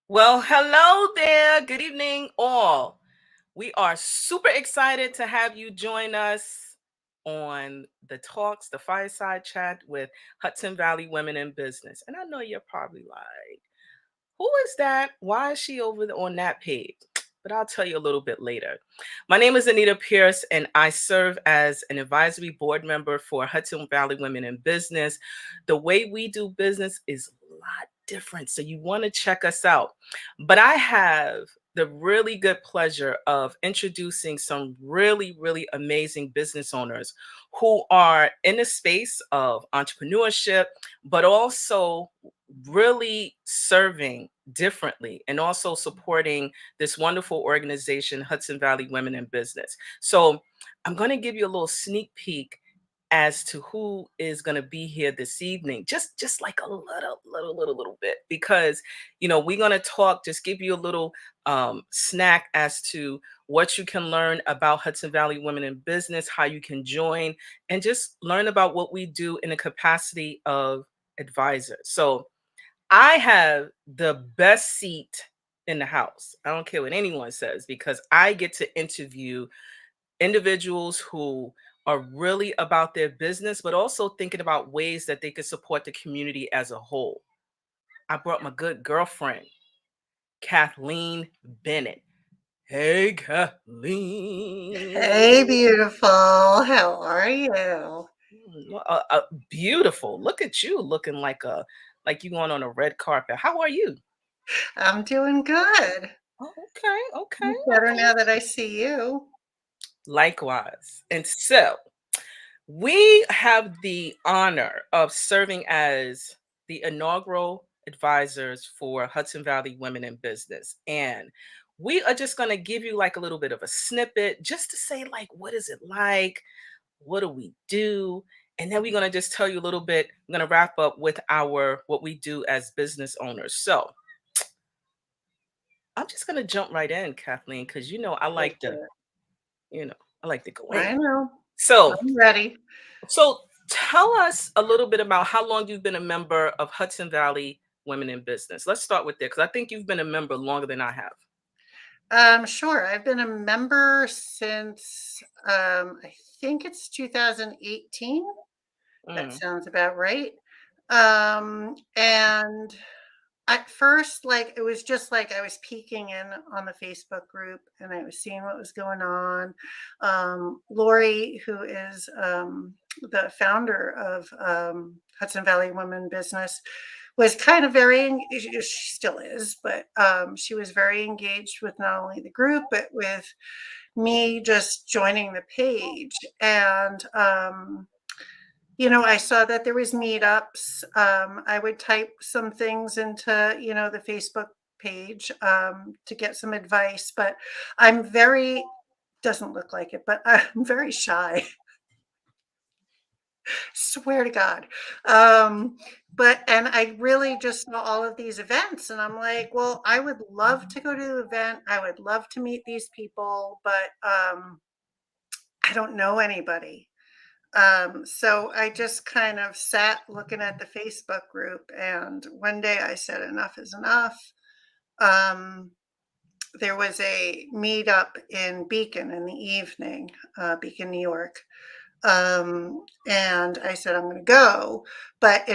Well, hello there. Good evening, all. We are super excited to have you join us on the talks, the fireside chat with Hudson Valley Women in Business. And I know you're probably like, who is that? Why is she on that page? But I'll tell you a little bit later. My name is Anita Pierce, and I serve as an advisory board member for Hudson Valley Women in Business. The way we do business is a lot different, so you want to check us out. But I have the really good pleasure of introducing some really amazing business owners who are in the space of entrepreneurship, but also really serving differently and also supporting this wonderful organization, Hudson Valley Women in Business. So I'm going to give you a little sneak peek as to who is going to be here this evening, just like a little bit, because we're going to talk, just give you a little snack as to what you can learn about Hudson Valley Women in Business, how you can join, and just learn about what we do in the capacity of advisor. So I have the best seat in the house. I don't care what anyone says, because I get to interview individuals who are really about their business, but also thinking about ways that they could support the community as a whole. I brought my good girlfriend, Kathleen Bennett. Hey, Hey, Kathleen. beautiful. How are you? Beautiful. Look at you looking like you going on a red carpet. How are you? I'm doing good. Oh, okay. Better now that I see you. Likewise. And so we have the honor of serving as the inaugural advisors for Hudson Valley Women in Business. And we are just going to give you like a little bit of a snippet just to say, like, what is it like? What do we do? And then we're going to just tell you a little bit. I'm going to wrap up with our what we do as business owners. So I'm just going to jump right in, Kathleen, because I Go like to, for it. you know, I like to go in. I know. So I'm ready. So tell us a little bit about how long you've been a member of Hudson Valley Women in Business. Let's start with there, because I think you've been a member longer than I have. Sure. I've been a member since I think it's 2018. That Mm, sounds about right. And at first, like it was just like I was peeking in on the Facebook group and I was seeing what was going on. Lori, who is the founder of Hudson Valley Women Business, was kind of she still is, but she was very engaged with not only the group, but with me just joining the page. And I saw that there was meetups. I would type some things into, the Facebook page to get some advice, but I'm very, doesn't look like it, but I'm very shy. Swear to God. And I really just saw all of these events and I'm like, well, I would love to go to the event. I would love to meet these people, but I don't know anybody. So I just kind of sat looking at the Facebook group, and one day I said, enough is enough. Um, there was a meetup in Beacon in the evening, Beacon, New York. And I said, I'm going to go. But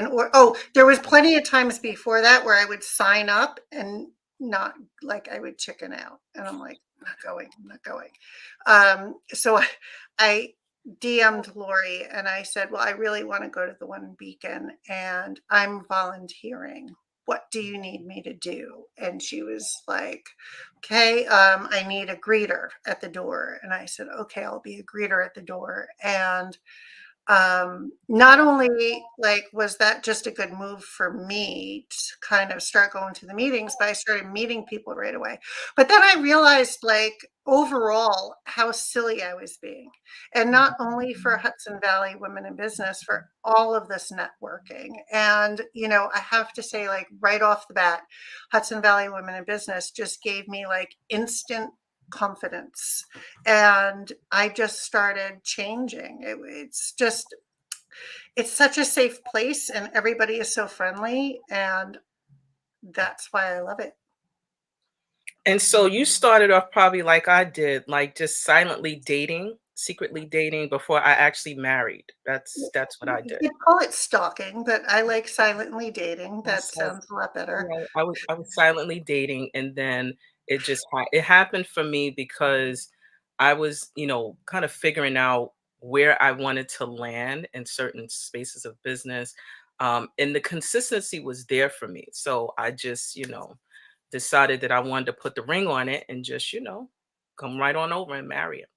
there was plenty of times before that where I would sign up and not like I would chicken out. And I'm like, I'm not going. So I DM'd Lori and I said, well, I really want to go to the one in Beacon and I'm volunteering. What do you need me to do? And she was like, okay, I need a greeter at the door. And I said, okay, I'll be a greeter at the door. And not only like was that just a good move for me to kind of start going to the meetings, but I started meeting people right away. But then I realized like overall how silly I was being. And not only for Hudson Valley Women in Business, for all of this networking. And, I have to say, like right off the bat, Hudson Valley Women in Business just gave me like instant confidence and I just started changing. It's such a safe place and everybody is so friendly and that's why I love it. And so you started off probably like I did, like just silently dating, secretly dating before I actually married. That's what I You did. could call it stalking, but I like silently dating. I was That sounds a lot better. right, I was silently dating, and then it happened for me because I was, kind of figuring out where I wanted to land in certain spaces of business. And the consistency was there for me. So I just, decided that I wanted to put the ring on it and just, come right on over and marry him.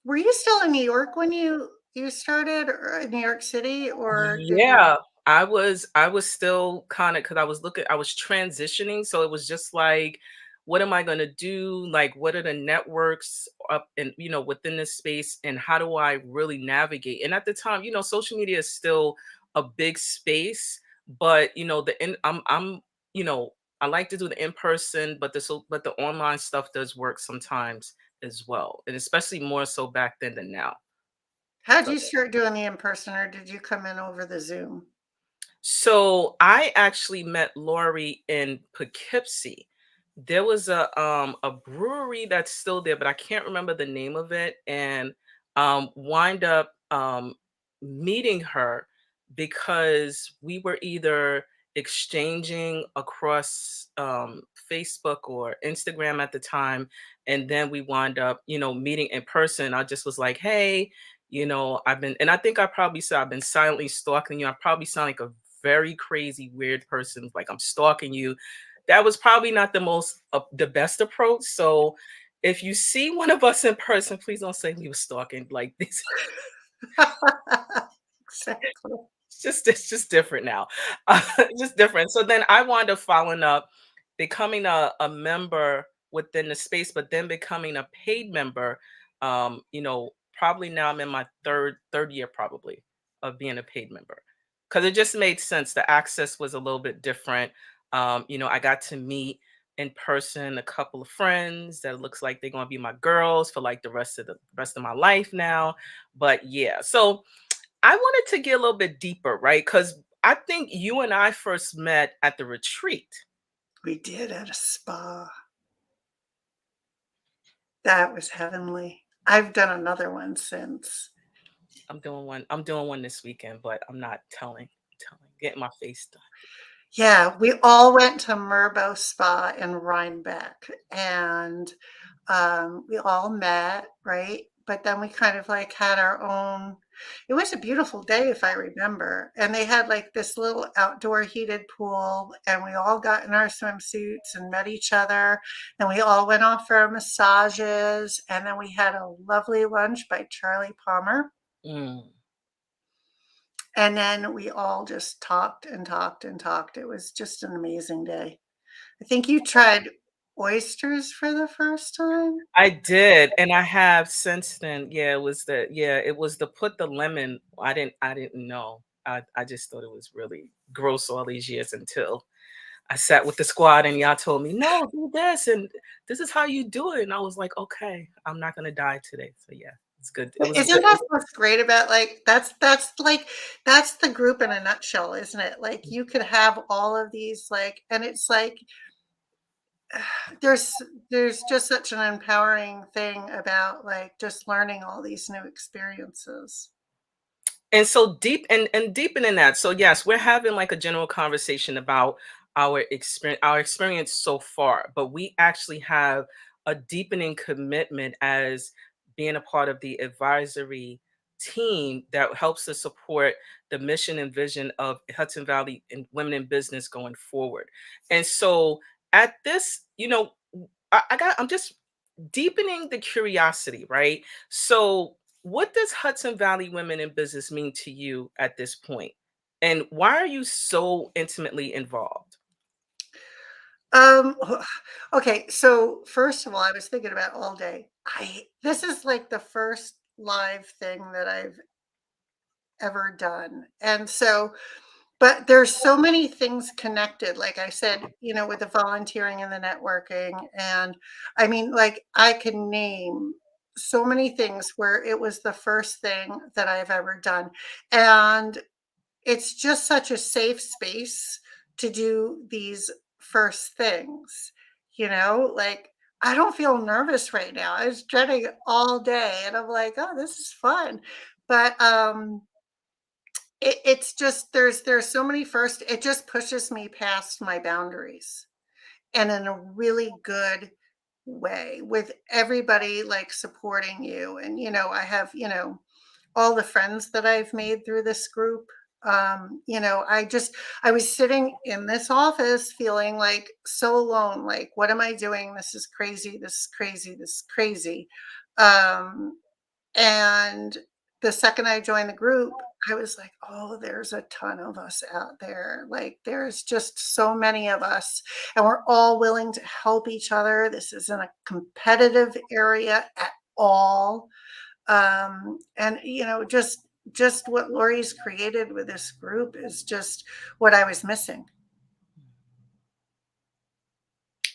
Were you still in New York when you started, or in New York City, or did you? Yeah, I was still kinda, because I was transitioning, so it was just like, what am I gonna do? Like, what are the networks up and, within this space, and how do I really navigate? And at the time, social media is still a big space, but, the in you know, I like to do the in-person, but the online stuff does work sometimes as well, and especially more so back then than now. How'd So you start doing the in-person, or did you come in over the Zoom? So I actually met Lori in Poughkeepsie. There was a brewery that's still there, but I can't remember the name of it. And wind up meeting her because we were either exchanging across Facebook or Instagram at the time, and then we wind up, meeting in person. I just was like, hey, I've been, and I think I probably said I've been silently stalking you. I probably sound like a very crazy, weird person, like I'm stalking you. That was probably not the best approach. So if you see one of us in person, please don't say we were stalking. Like this, Exactly. it's just different now. Just different. So then I wound up following up, becoming a member within the space, but then becoming a paid member. Probably now I'm in my third year probably of being a paid member, because it just made sense. The access was a little bit different. I got to meet in person a couple of friends that looks like they're gonna be my girls for like the rest of my life now. But yeah, so I wanted to get a little bit deeper, right? Because I think you and I first met at the retreat. We did at a spa. That was heavenly. I've done another one since. I'm doing one this weekend, but I'm not telling, getting my face done. Yeah, we all went to Merbo Spa in Rhinebeck, and we all met, right? But then we kind of like had our own. It was a beautiful day, if I remember. And they had like this little outdoor heated pool, and we all got in our swimsuits and met each other. And we all went off for our massages. And then we had a lovely lunch by Charlie Palmer. Mm. And then we all just talked and talked and talked. It was just an amazing day. I think you tried oysters for the first time. I did, and I have since then. It was the put the lemon. I didn't know. I just thought it was really gross all these years until I sat with the squad and y'all told me, no, do this and this is how you do it. And I was like, okay, I'm not gonna die today. So yeah, it's good. It was Isn't good. that what's great about, like, that's the group in a nutshell, isn't it? Like, you could have all of these, like, and it's like there's there's just such an empowering thing about like just learning all these new experiences. And so and deepen in that. So yes, we're having like a general conversation about our experience so far, but we actually have a deepening commitment as being a part of the advisory team that helps to support the mission and vision of Hudson Valley and women in business going forward. And so at this, I'm just deepening the curiosity, right? So, what does Hudson Valley Women in Business mean to you at this point? And why are you so intimately involved? Um, okay, so first of all, I was thinking about all day. I This is like the first live thing that I've ever done. And so, but there's so many things connected, like I said, with the volunteering and the networking. And I mean, like, I can name so many things where it was the first thing that I've ever done. And it's just such a safe space to do these first things, like I don't feel nervous right now. I was dreading it all day, and I'm like, "Oh, this is fun." But, it's just there's so many first it just pushes me past my boundaries, and in a really good way, with everybody, like, supporting you, and, I have, all the friends that I've made through this group. I was sitting in this office feeling like so alone, like, what am I doing? This is crazy. This is crazy. This is crazy. Um, and the second I joined the group, I was like, oh, there's a ton of us out there. Like, there's just so many of us, and we're all willing to help each other. This isn't a competitive area at all. And just what Lori's created with this group is just what I was missing.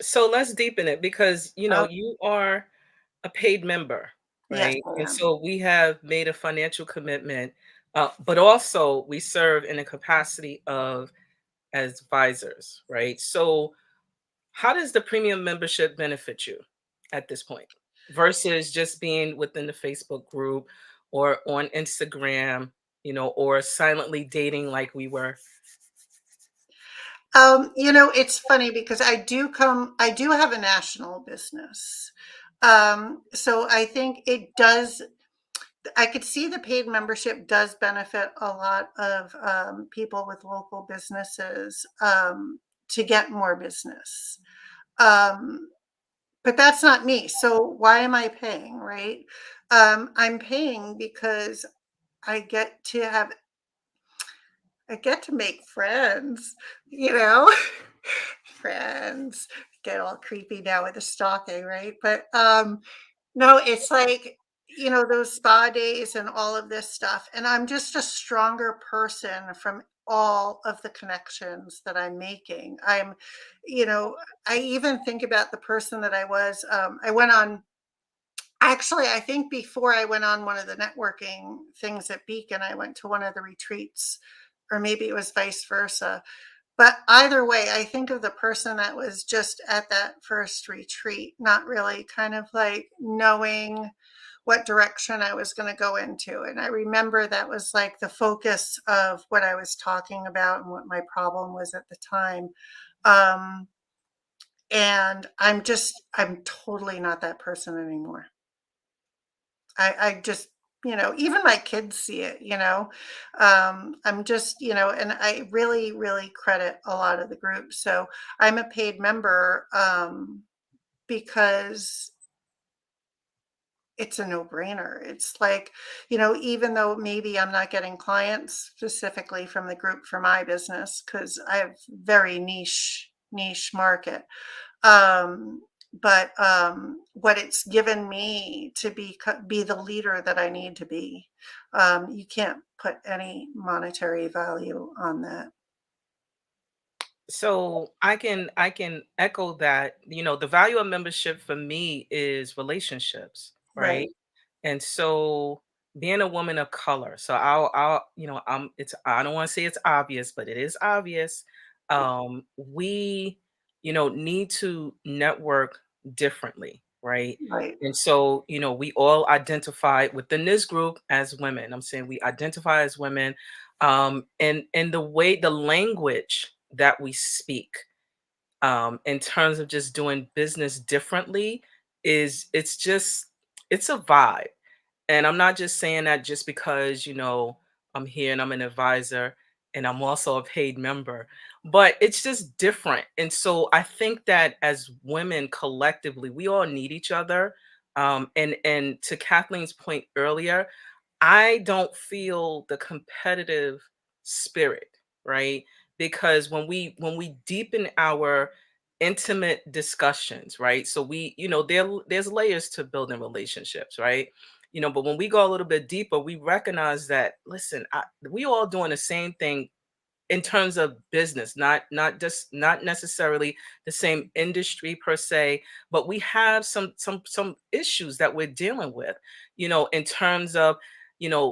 So let's deepen it because Oh, you are a paid member, yes, right? I And am. so we have made a financial commitment, but also we serve in a capacity of as advisors, right? So how does the premium membership benefit you at this point versus just being within the Facebook group or on Instagram, or silently dating like we were? It's funny because I do have a national business. So I think I could see the paid membership does benefit a lot of people with local businesses to get more business. Um, but that's not me. So why am I paying, right? I'm paying because I get to have I get to make friends, you know? Friends. Get all creepy now with the stalking, right? But no, it's like, those spa days and all of this stuff. And I'm just a stronger person from all of the connections that I'm making. You know, I even think about the person that I was. I went on, actually, I think before I went on one of the networking things at Beacon, I went to one of the retreats, or maybe it was vice versa. But either way, I think of the person that was just at that first retreat, not really kind of like knowing what direction I was going to go into. And I remember that was like the focus of what I was talking about and what my problem was at the time. Um, and I'm totally not that person anymore. I just, even my kids see it, I'm just, and I really, really credit a lot of the groups. So I'm a paid member because it's a no brainer. It's like, even though maybe I'm not getting clients specifically from the group for my business, because I have very niche market. Um, but what it's given me to be the leader that I need to be, you can't put any monetary value on that. So I can echo that. The value of membership for me is relationships, right? Right, And so being a woman of color, so I'll it's I don't want to say it's obvious, but it is obvious. We need to network differently, right? right, And so we all identify within this group as women. I'm saying we identify as women, and the language that we speak, in terms of just doing business differently, it's a vibe. And I'm not just saying that just because, I'm here and I'm an advisor and I'm also a paid member, but it's just different. And so I think that as women collectively, we all need each other. And to Kathleen's point earlier, I don't feel the competitive spirit, right? Because when we deepen our intimate discussions, right? So there's layers to building relationships, right? But when we go a little bit deeper, we recognize that, listen, we all doing the same thing in terms of business, not necessarily the same industry per se, but we have some issues that we're dealing with, in terms of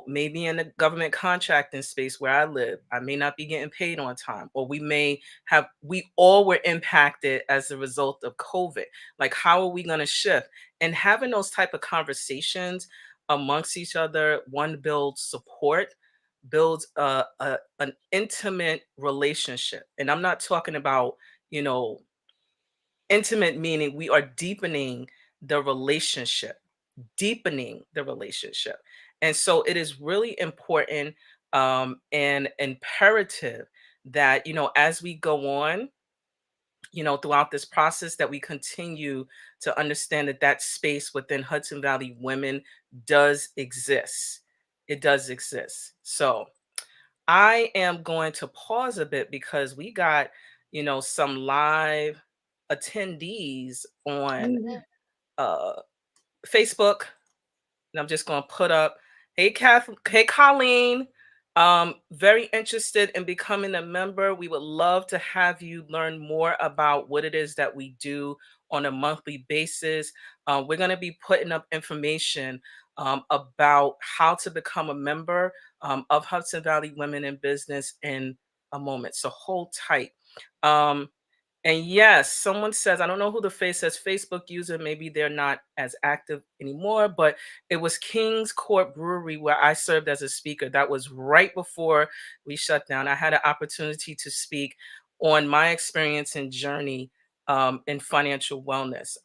maybe in the government contracting space where I live, I may not be getting paid on time, or we all were impacted as a result of COVID. Like, how are we going to shift? And having those type of conversations amongst each other, one builds support, builds an intimate relationship. And I'm not talking about, you know, intimate meaning we are the relationship, deepening the relationship. And so it is really important and imperative that, as we go on, throughout this process, that we continue to understand that that space within Hudson Valley women does exist. It does exist. So I am going to pause a bit because we got, some live attendees on Mhm. uh, Facebook, and I'm just going to put up, hey, hey, Colleen, very interested in becoming a member. We would love to have you learn more about what it is that we do on a monthly basis. We're going to be putting up information about how to become a member of Hudson Valley Women in Business in a moment. So hold tight. Um, and yes, someone says, I don't know who the face says, Facebook user, maybe they're not as active anymore, but it was King's Court Brewery where I served as a speaker. That was right before we shut down. I had an opportunity to speak on my experience and journey in financial wellness.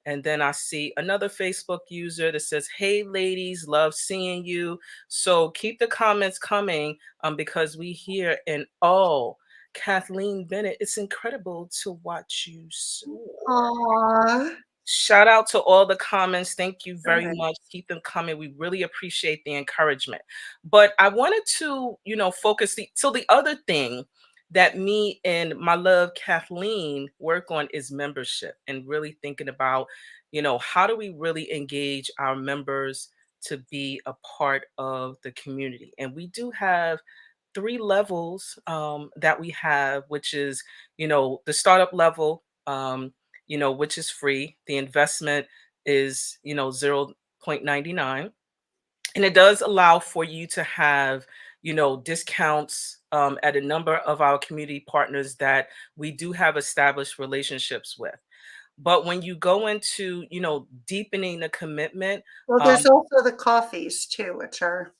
And then I see another Facebook user that says, hey, ladies, love seeing you. So keep the comments coming because we here and Kathleen Bennett, it's incredible to watch you soar. Aw, Shout out to all the comments. Thank you very good. much. Keep them coming. We really appreciate the encouragement. But I wanted to, focus the other thing that me and my love Kathleen work on is membership, and really thinking about, how do we really engage our members to be a part of the community? And we do have three levels that we have, which is, the startup level, which is free. The investment is, 0.99. And it does allow for you to have, discounts at a number of our community partners that we do have established relationships with. But when you go into, deepening the commitment, Well, um, there's also the coffees too, which are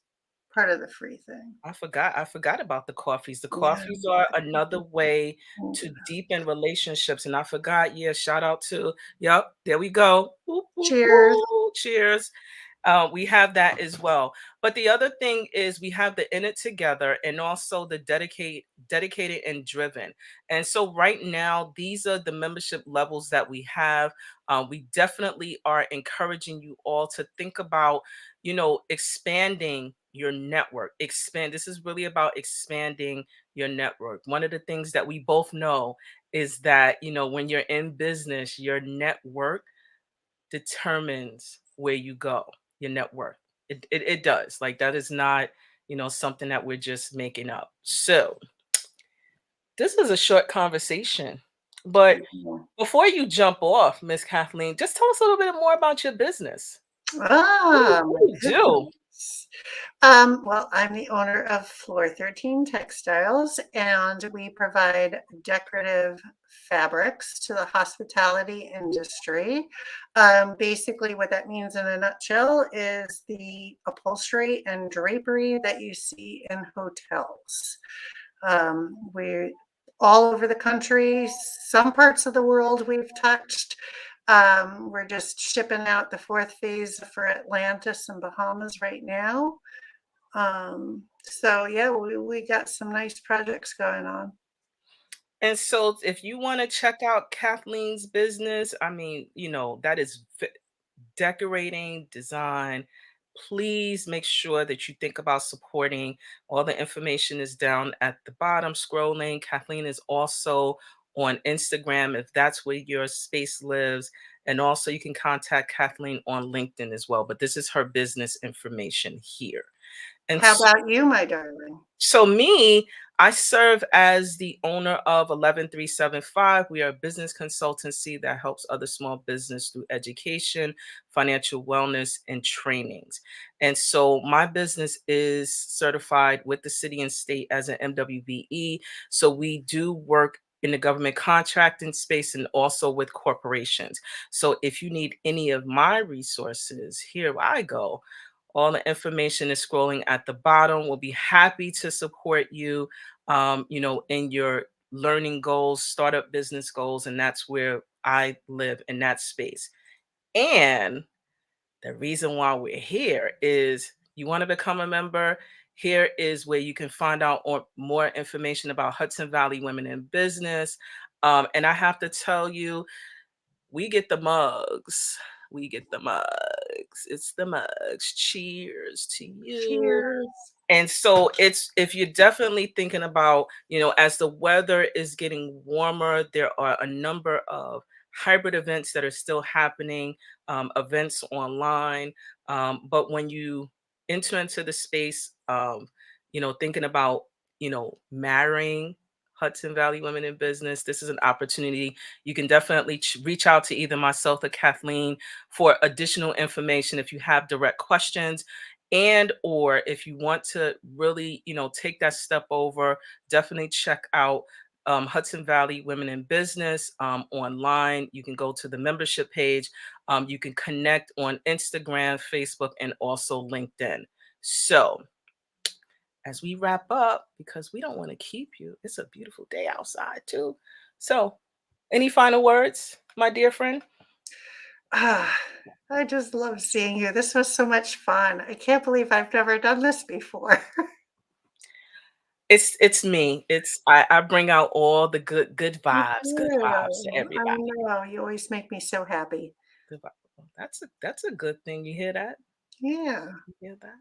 part of the free thing. I forgot about the coffees. The Yeah. coffees are another way to deepen relationships. And I forgot, yeah, shout out to, yep, there we go. Whoop, whoop, Cheers. whoop. Cheers. We have that as well. But the other thing is we have the in it together and also the dedicated and driven. And so right now, these are the membership levels that we have. We definitely are encouraging you all to think about, expanding your network. This is really about expanding your network. One of the things that we both know is that, when you're in business, your network determines where you go, your net worth. It does. Like, that is not, something that we're just making up. So this is a short conversation. But before you jump off, Miss Kathleen, just tell us a little bit more about your business. Ah, What my do you do? goodness. Well, I'm the owner of Floor 13 Textiles, and we provide decorative fabrics to the hospitality industry. Basically, what that means in a nutshell is the upholstery and drapery that you see in hotels. We're all over the country, some parts of the world we've touched. We're just shipping out the fourth phase for Atlantis and Bahamas right now. So yeah, we got some nice projects going on. And so if you want to check out Kathleen's business, I mean, that is decorating, design, please make sure that you think about supporting. All the information is down at the bottom scrolling. Kathleen is also on Instagram if that's where your space lives. And also you can contact Kathleen on LinkedIn as well. But this is her business information here. And How about you, my darling? so me, I serve as the owner of 11375. We are a business consultancy that helps other small business through education, financial wellness, and trainings. And so my business is certified with the city and state as an MWBE. So we do work in the government contracting space and also with corporations. So if you need any of my resources, here I go. All the information is scrolling at the bottom. We'll be happy to support you, in your learning goals, startup business goals, and that's where I live in that space. And the reason why we're here is you want to become a member. Here is where you can find out more information about Hudson Valley Women in Business. And I have to tell you, we get the mugs. We get the mugs. It's the mugs. Cheers to you. Cheers. And so it's if you're definitely thinking about, as the weather is getting warmer, there are a number of hybrid events that are still happening, events online. But when you enter into the space, thinking about, marrying Hudson Valley Women in Business, this is an opportunity. You can definitely reach out to either myself or Kathleen for additional information if you have direct questions, and or if you want to really take that step over, definitely check out Hudson Valley Women in Business online. You can go to the membership page. You can connect on Instagram, Facebook, and also LinkedIn. So as we wrap up, because we don't want to keep you, it's a beautiful day outside too. So any final words, my dear friend? Ah, I just love seeing you. This was so much fun. I can't believe I've never done this before. It's me. I bring out all the You good vibes to do. I everybody. know. You always make me so happy. Good vibe. Well, that's a good thing. You hear that? Yeah. You hear that?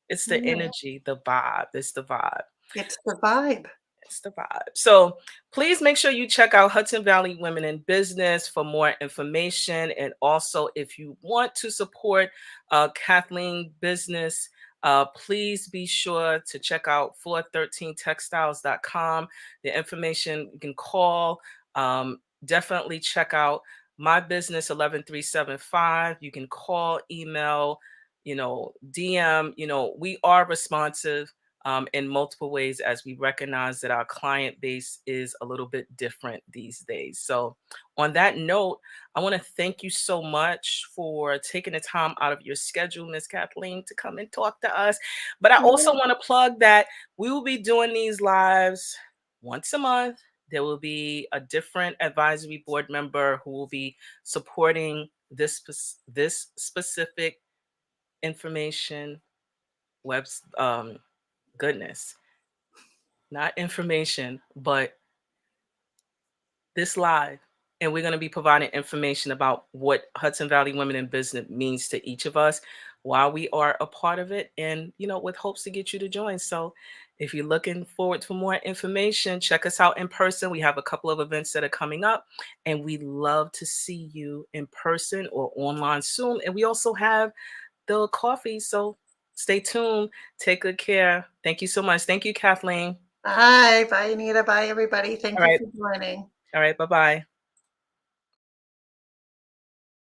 It's the Yeah. energy, the vibe. It's the vibe. It's the vibe. It's the vibe. So please make sure you check out Hudson Valley Women in Business for more information. And also, if you want to support Kathleen business, please be sure to check out 413textiles.com. The information you can call. Definitely check out my business 11375. You can call, email, DM. We are responsive in multiple ways as we recognize that our client base is a little bit different these days. So, on that note, I want to thank you so much for taking the time out of your schedule, Miss Kathleen, to come and talk to us. But I also Yeah. want to plug that we will be doing these lives once a month. There will be a different advisory board member who will be supporting this specific information webs goodness, not information, but this live. And we're going to be providing information about what Hudson Valley Women in Business means to each of us while we are a part of it, and, with hopes to get you to join. So if you're looking forward for more information, check us out in person. We have a couple of events that are coming up, and we love to see you in person or online soon. And we also have the coffee. So stay tuned. Take good care. Thank you so much. Thank you, Kathleen. Bye. Bye, Anita. Bye, everybody. Thank All you right. for joining. All right. Bye-bye.